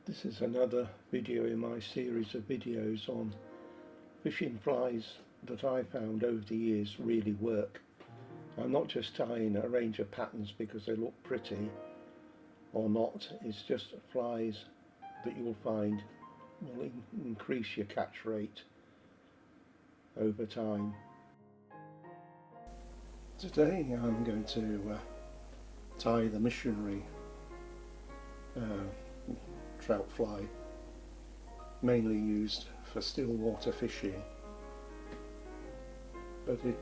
This is another video in my series of videos on fishing flies that I found over the years really work. I'm not just tying a range of patterns because they look pretty or not, it's just flies that you'll find will increase your catch rate over time. Today I'm going to tie the Missionary trout fly, mainly used for still water fishing, but it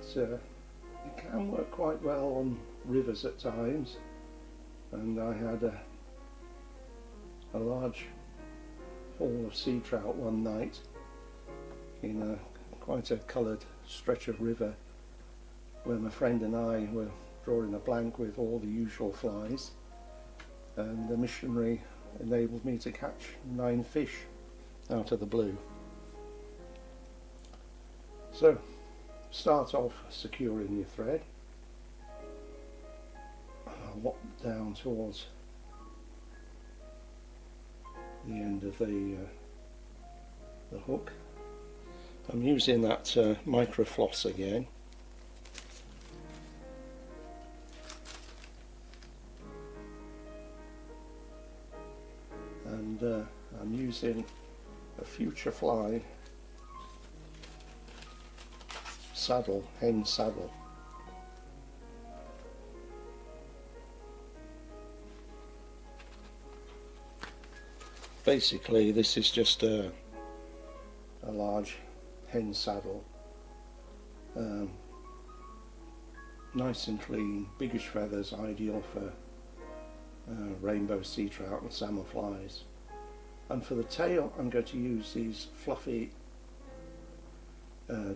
can work quite well on rivers at times. And I had a large haul of sea trout one night in quite a coloured stretch of river where my friend and I were drawing a blank with all the usual flies, and the Missionary enabled me to catch 9 fish out of the blue. So start off securing your thread. I'll walk down towards the end of the hook. I'm using that micro floss again. And I'm using a Future Fly saddle, hen saddle. Basically this is just a large hen saddle, nice and clean, biggish feathers, ideal for rainbow sea trout and salmon flies. And for the tail I'm going to use these fluffy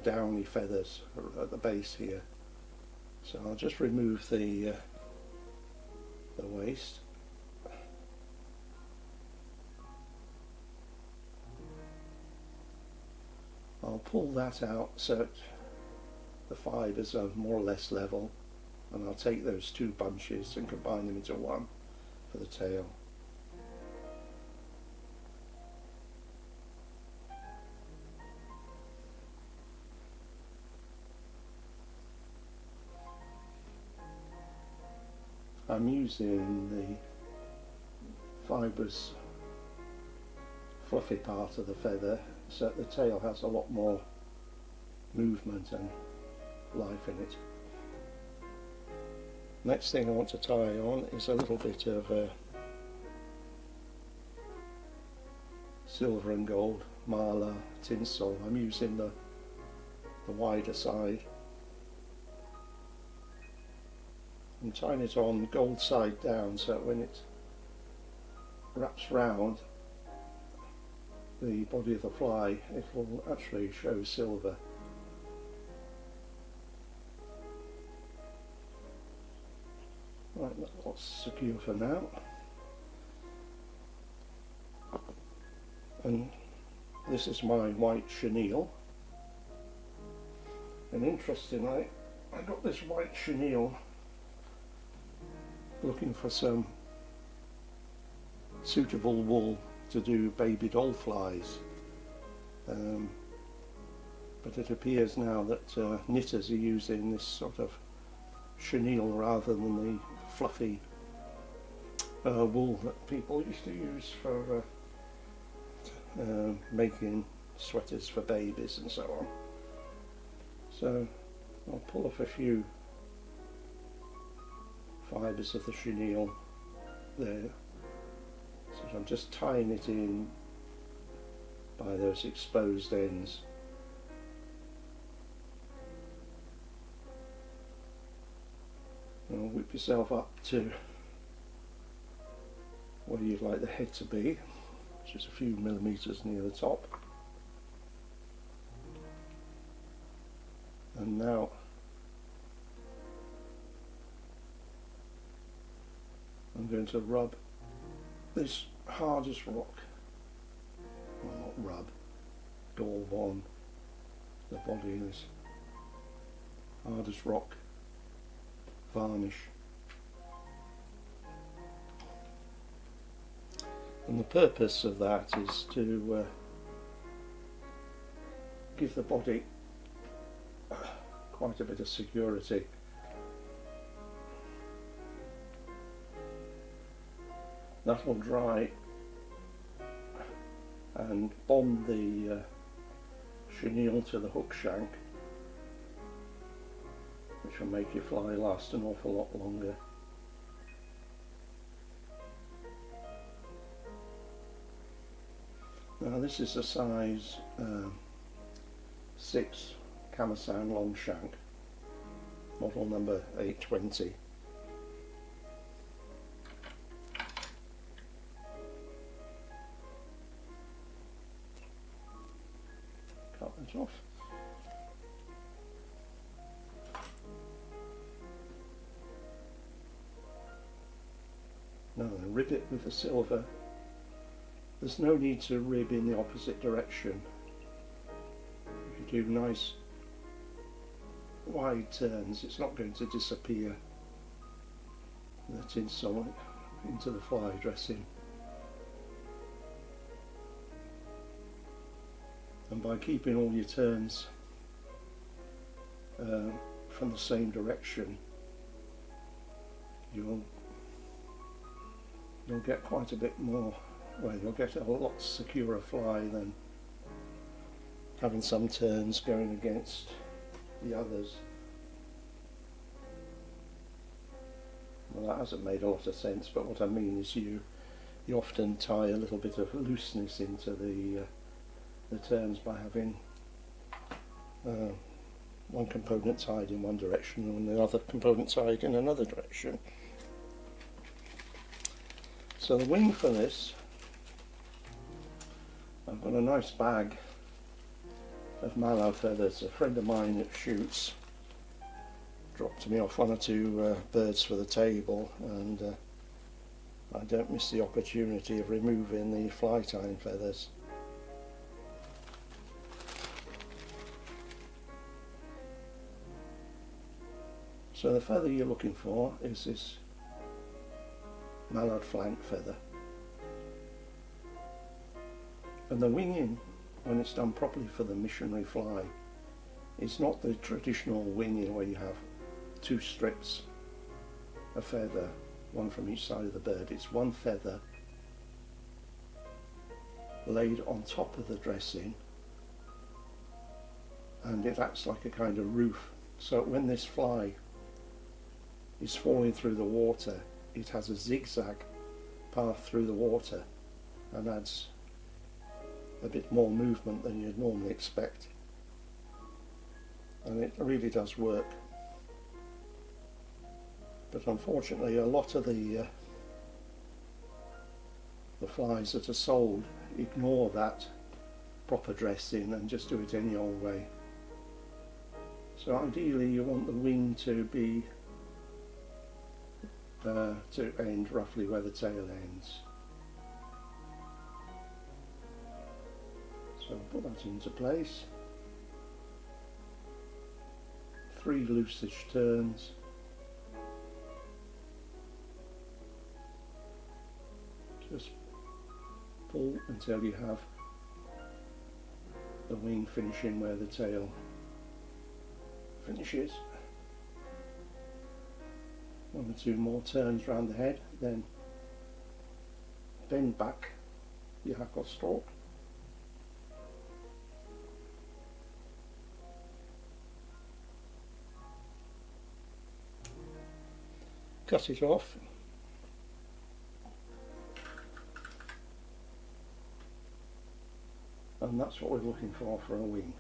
downy feathers at the base here. So I'll just remove the waist. I'll pull that out so the fibres are more or less level, and I'll take those 2 bunches and combine them into one for the tail. I'm using the fibrous fluffy part of the feather so that the tail has a lot more movement and life in it. Next thing I want to tie on is a little bit of silver and gold marla tinsel. I'm using the wider side. I'm tying it on gold side down so that when it wraps round the body of the fly it will actually show silver. Right, that's secure for now. And this is my white chenille. And interestingly, I got this white chenille looking for some suitable wool to do baby doll flies, but it appears now that knitters are using this sort of chenille rather than the fluffy wool that people used to use for making sweaters for babies and so on. So I'll pull off a few fibres of the chenille there. So I'm just tying it in by those exposed ends. And whip yourself up to where you'd like the head to be, which is a few millimetres near the top. And now I'm going to rub this hardest rock, well not rub, daub on the body of this hardest rock varnish. And the purpose of that is to give the body quite a bit of security. That will dry and bond the chenille to the hook shank, which will make your fly last an awful lot longer. Now this is a size 6 Camasan long shank, model number 820. Cut that off. Now then, rib it with the silver. There's no need to rib in the opposite direction. If you do nice wide turns, it's not going to disappear that inside into the fly dressing. And by keeping all your turns from the same direction, you'll get quite a bit more, well, you'll get a lot securer fly than having some turns going against the others. Well, that hasn't made a lot of sense, but what I mean is you often tie a little bit of looseness into the turns by having one component tied in one direction and the other component tied in another direction. So the wing for this, I've got a nice bag of mallow feathers. A friend of mine that shoots dropped me off one or two birds for the table, and I don't miss the opportunity of removing the fly tying feathers. So the feather you're looking for is this mallard flank feather. And the winging, when it's done properly for the missionary fly, is not the traditional winging where you have two strips of feather, one from each side of the bird. It's one feather laid on top of the dressing, and it acts like a kind of roof. So when this fly is falling through the water, it has a zigzag path through the water and adds a bit more movement than you'd normally expect, and it really does work. But unfortunately, a lot of the flies that are sold ignore that proper dressing and just do it any old way. So ideally you want the wing to be to end roughly where the tail ends. So I'll put that into place. 3 loosish turns. Just pull until you have the wing finishing where the tail finishes. 1 or 2 more turns round the head, then bend back your hackle stalk. Cut it off. And that's what we're looking for a wing.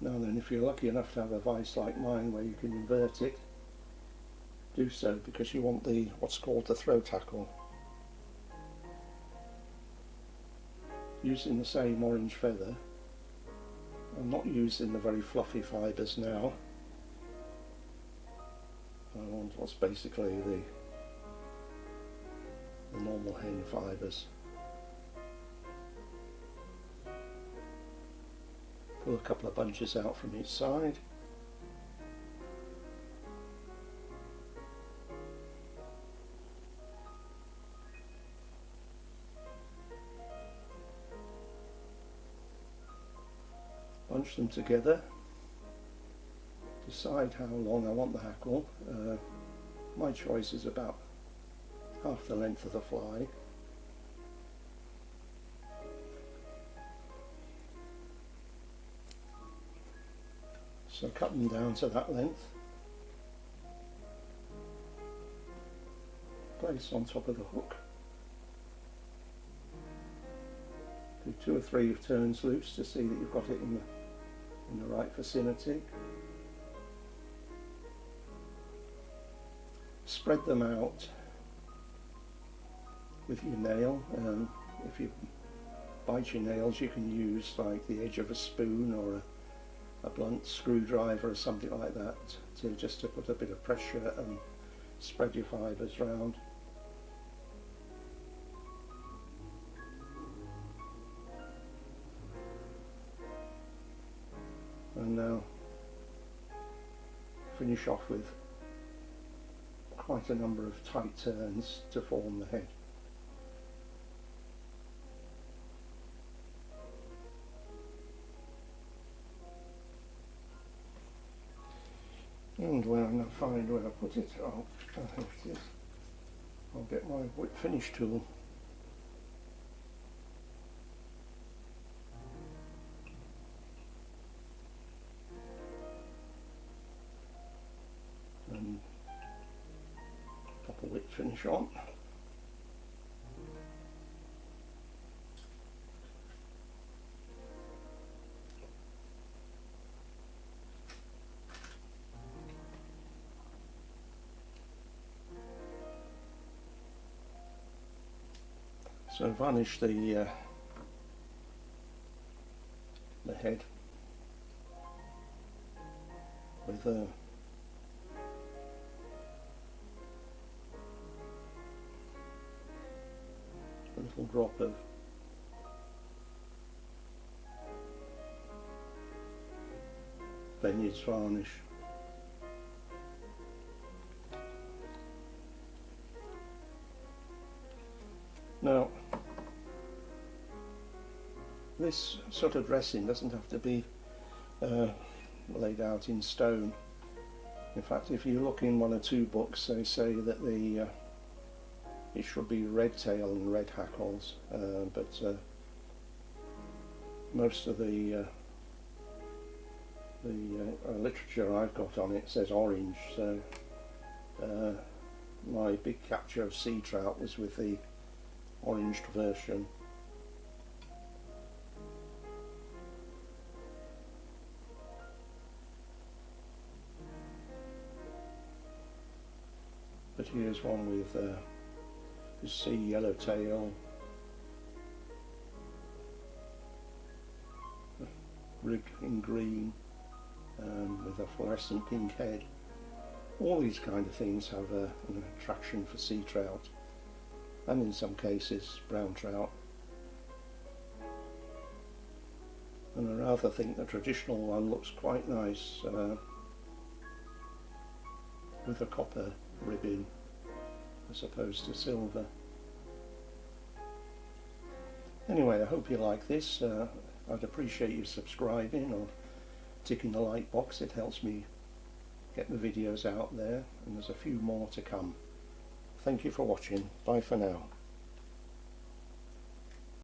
Now then, if you're lucky enough to have a vise like mine where you can invert it, do so, because you want the what's called the throat hackle. Using the same orange feather, I'm not using the very fluffy fibres now. I want what's basically the normal hen fibres. Pull a couple of bunches out from each side. bunch them together, decide how long I want the hackle. My choice is about half the length of the fly. So cut them down to that length, place on top of the hook, do 2 or 3 turns loose to see that you've got it in the right vicinity. Spread them out with your nail. If you bite your nails, you can use like the edge of a spoon or a blunt screwdriver or something like that to put a bit of pressure and spread your fibres round. And now finish off with quite a number of tight turns to form the head. And when I'm going to find where I put it, here it is. I'll get my whip finish tool. And pop a whip finish on. So varnish the head with a little drop of Vineyards varnish. Now, this sort of dressing doesn't have to be laid out in stone. In fact, if you look in 1 or 2 books, they say that it should be red tail and red hackles, but most of the literature I've got on it says orange. So my big capture of sea trout was with the oranged version. But here's one with sea yellowtail, rig in green, with a fluorescent pink head. All these kind of things have an attraction for sea trout, and in some cases brown trout. And I rather think the traditional one looks quite nice with a copper ribbon as opposed to silver. Anyway, I hope you like this. I'd appreciate you subscribing or ticking the like box. It helps me get the videos out there, and there's a few more to come. Thank you for watching. Bye for now.